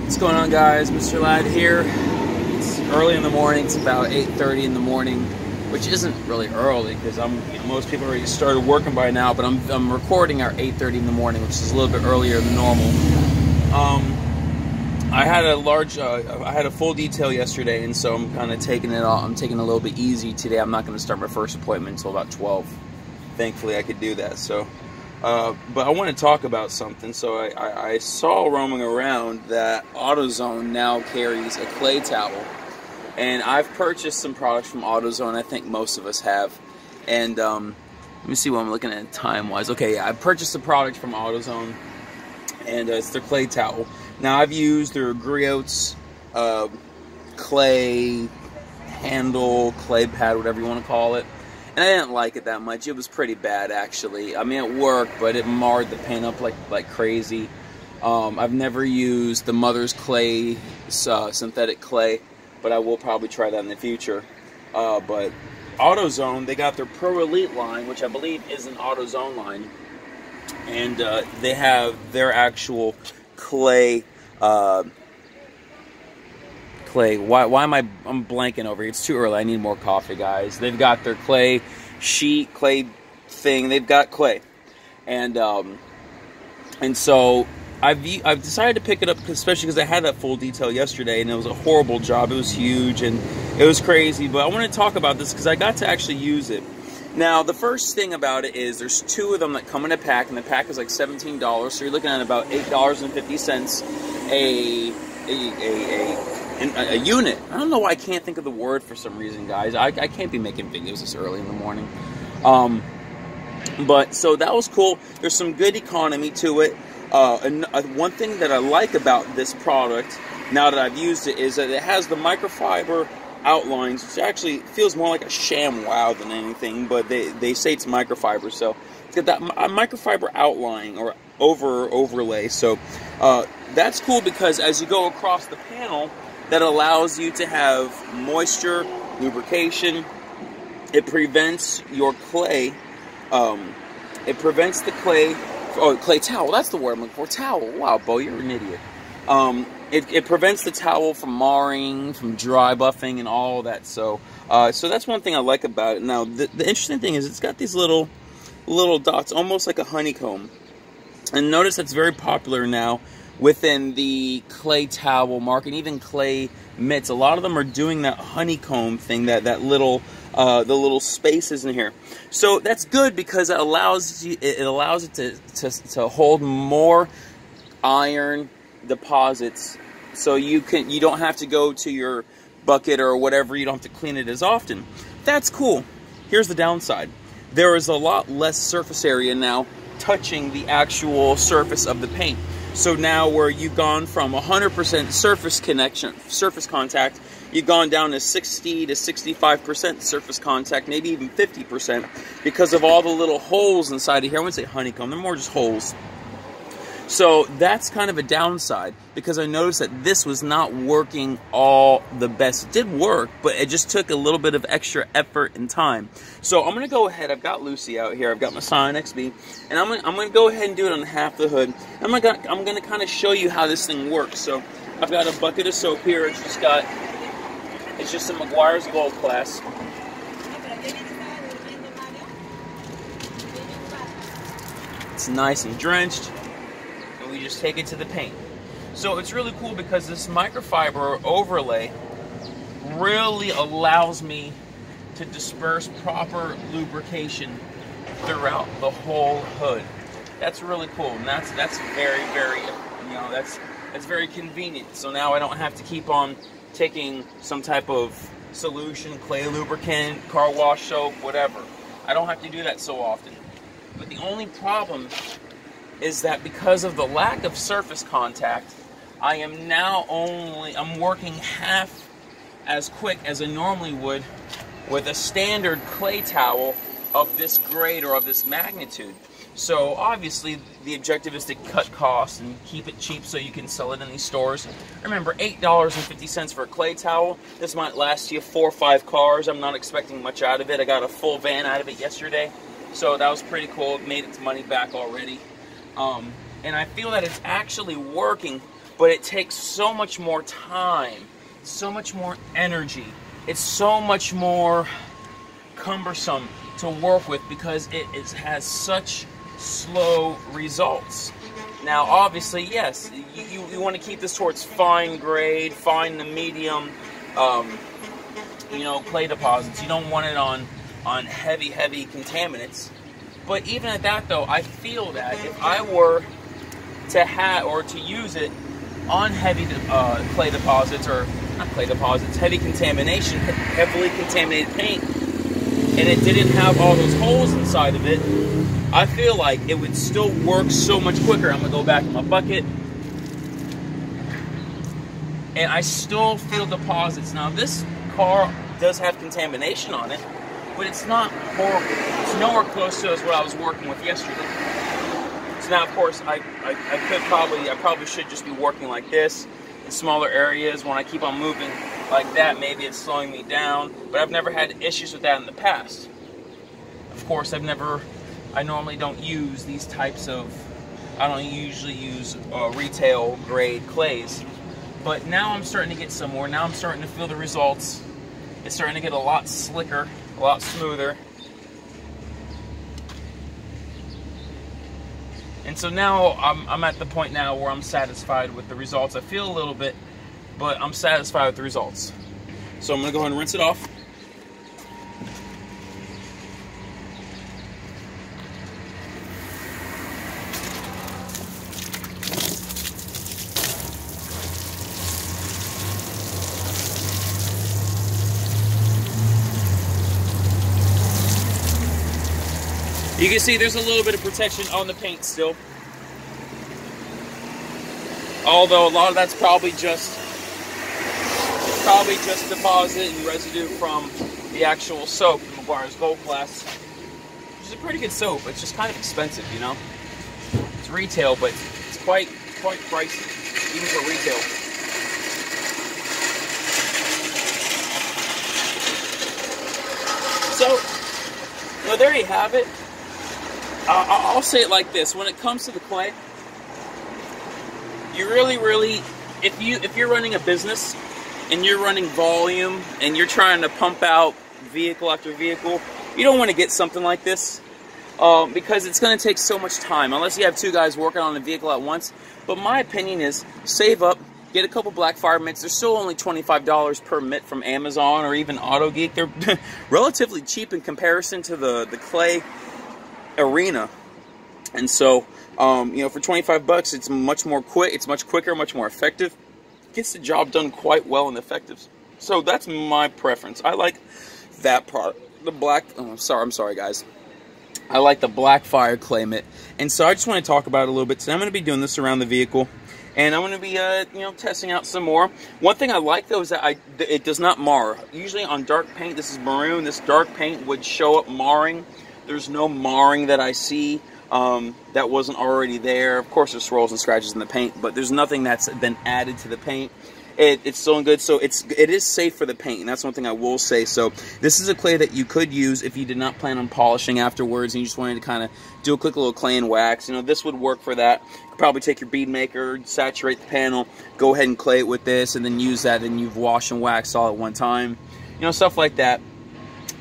What's going on, guys? Mr. Ladd here. It's early in the morning. It's about 8:30 in the morning, which isn't really early because most people already started working by now. But I'm recording at 8:30 in the morning, which is a little bit earlier than normal. I had a full detail yesterday, and so I'm kind of taking it all. I'm taking it a little bit easy today. I'm not going to start my first appointment until about 12. Thankfully, I could do that. So. But I want to talk about something. So I saw roaming around that AutoZone now carries a clay towel, and I've purchased some products from AutoZone. I think most of us have. And let me see what I'm looking at time-wise. Okay, yeah, I purchased a product from AutoZone, and it's their clay towel. Now I've used their Griots clay handle, clay pad, whatever you want to call it. And I didn't like it that much. It was pretty bad, actually. I mean, it worked, but it marred the paint up like crazy. I've never used the Mother's Clay, synthetic clay, but I will probably try that in the future. But AutoZone, they got their Pro Elite line, which I believe is an AutoZone line. And they have their actual clay... Why am I'm blanking over here? It's too early. I need more coffee, guys. They've got their clay sheet, clay thing. They've got clay, and so I've decided to pick it up, especially because I had that full detail yesterday, and it was a horrible job. It was huge and it was crazy. But I want to talk about this because I got to actually use it. Now, the first thing about it is there's two of them that come in a pack, and the pack is like $17. So you're looking at about $8.50 a unit. I don't know why I can't think of the word for some reason, guys. I can't be making videos this early in the morning. But so that was cool. There's some good economy to it. And one thing that I like about this product, now that I've used it, is that it has the microfiber outlines, which actually feels more like a sham wow than anything, but they say it's microfiber. So it's got that microfiber outline or overlay. So that's cool because as you go across the panel, that allows you to have moisture, lubrication. It prevents your clay. It prevents the clay. Oh, clay towel. That's the word I'm looking for. Towel. Wow, Bo, you're an idiot. It prevents the towel from marring, from dry buffing, and all that. So that's one thing I like about it. Now, the interesting thing is it's got these little dots, almost like a honeycomb. And notice that's very popular now within the clay towel market, even clay mitts. A lot of them are doing that honeycomb thing, the little spaces in here. So that's good because it allows it to hold more iron deposits. So you don't have to go to your bucket or whatever. You don't have to clean it as often. That's cool. Here's the downside. There is a lot less surface area now touching the actual surface of the paint. So now where you've gone from 100% surface contact, you've gone down to 60 to 65% surface contact, maybe even 50%, because of all the little holes inside of here. I wouldn't say honeycomb, they're more just holes. So that's kind of a downside, because I noticed that this was not working all the best. It did work, but it just took a little bit of extra effort and time. So I'm going to go ahead. I've got Lucy out here. I've got my Scion XB, and I'm going to go ahead and do it on half the hood. I'm going to kind of show you how this thing works. So I've got a bucket of soap here. It's just a McGuire's Gold Class. It's nice and drenched. We just take it to the paint. So it's really cool because this microfiber overlay really allows me to disperse proper lubrication throughout the whole hood. That's really cool, and that's very, very, that's very convenient. So now I don't have to keep on taking some type of solution, clay lubricant, car wash soap, whatever. I don't have to do that so often. But the only problem is that because of the lack of surface contact, I'm working half as quick as I normally would with a standard clay towel of this grade or of this magnitude. So obviously the objective is to cut costs and keep it cheap so you can sell it in these stores. Remember, $8.50 for a clay towel. This might last you 4 or 5 cars. I'm not expecting much out of it. I got a full van out of it yesterday, so that was pretty cool. It made its money back already. And I feel that it's actually working but it takes so much more time, so much more energy. It's so much more cumbersome to work with because it has such slow results. Now, obviously, yes, you want to keep this towards fine grade, fine to medium, you know, clay deposits. You don't want it on heavy contaminants. But even at that, though, I feel that if I were to have or to use it on heavy clay deposits, or not clay deposits, heavy contamination, heavily contaminated paint, and it didn't have all those holes inside of it, I feel like it would still work so much quicker. I'm gonna go back to my bucket, and I still feel deposits. Now, this car does have contamination on it, but it's not horrible. It's nowhere close to as what I was working with yesterday. So now, of course, I probably should just be working like this in smaller areas. When I keep on moving like that, maybe it's slowing me down. But I've never had issues with that in the past. Of course, I normally don't use these types of, I don't usually use retail grade clays. But now I'm starting to get somewhere. Now I'm starting to feel the results. It's starting to get a lot slicker, a lot smoother. And so now I'm at the point now where I'm satisfied with the results. I feel a little bit, but I'm satisfied with the results. So I'm gonna go ahead and rinse it off. You can see there's a little bit of protection on the paint still. Although a lot of that's probably just deposit and residue from the actual soap, the McGuire's Gold Class, which is a pretty good soap. It's just kind of expensive, you know. It's retail, but it's quite pricey, even for retail. So, well, there you have it. I'll say it like this: when it comes to the clay, you really, if you're running a business and you're running volume and you're trying to pump out vehicle after vehicle, you don't want to get something like this because it's going to take so much time unless you have two guys working on a vehicle at once. But my opinion is save up, get a couple Blackfire mitts. They're still only $25 per mitt from Amazon or even AutoGeek. They're relatively cheap in comparison to the clay arena. And so you know, for 25 bucks, it's much more quick, it's much quicker, much more effective. Gets the job done quite well and effective. So that's my preference. I like that product. The black, oh, I'm sorry guys. I like the Blackfire clay mitt. And so I just want to talk about it a little bit today. I'm going to be doing this around the vehicle, and I'm going to be you know, testing out some more. One thing I like though is that it does not mar. Usually on dark paint, this is maroon, this dark paint would show up marring. There's no marring that I see that wasn't already there. Of course, there's swirls and scratches in the paint, but there's nothing that's been added to the paint. It's still in good, so it is safe for the paint, and that's one thing I will say. So this is a clay that you could use if you did not plan on polishing afterwards and you just wanted to kind of do a quick little clay and wax. You know, this would work for that. You could probably take your bead maker, saturate the panel, go ahead and clay it with this, and then use that, and you've washed and waxed all at one time. You know, stuff like that.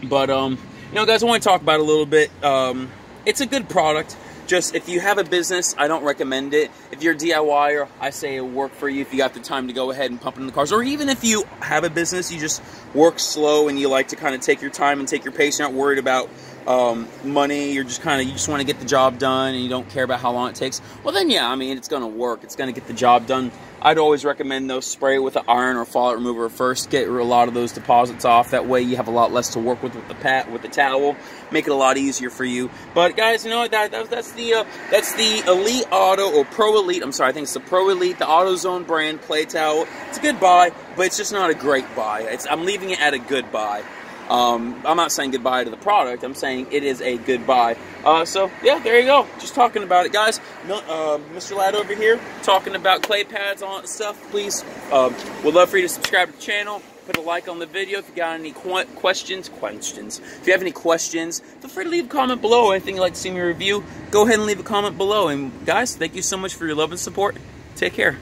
But you know, guys, I want to talk about it a little bit. It's a good product. Just if you have a business, I don't recommend it. If you're a DIYer, I say it'll work for you if you got the time to go ahead and pump it in the cars. Or even if you have a business, you just work slow and you like to kind of take your time and take your pace. You're not worried about money. You're just you just want to get the job done and you don't care about how long it takes. Well, then yeah, I mean, it's going to work. It's going to get the job done. I'd always recommend though, spray it with an iron or fallout remover first. Get a lot of those deposits off. That way you have a lot less to work with the towel. Make it a lot easier for you. But guys, you know what? That's the Elite Auto, or Pro Elite. I'm sorry, I think it's the Pro Elite, the AutoZone brand clay towel. It's a good buy, but it's just not a great buy. I'm leaving it at a good buy. I'm not saying goodbye to the product. I'm saying it is a good buy. So, yeah, there you go. Just talking about it, guys. Mr. Ladd over here talking about clay pads, all that stuff. Please, would love for you to subscribe to the channel. Put a like on the video. If you got any questions. If you have any questions, feel free to leave a comment below. Anything you'd like to see me review, go ahead and leave a comment below. And, guys, thank you so much for your love and support. Take care.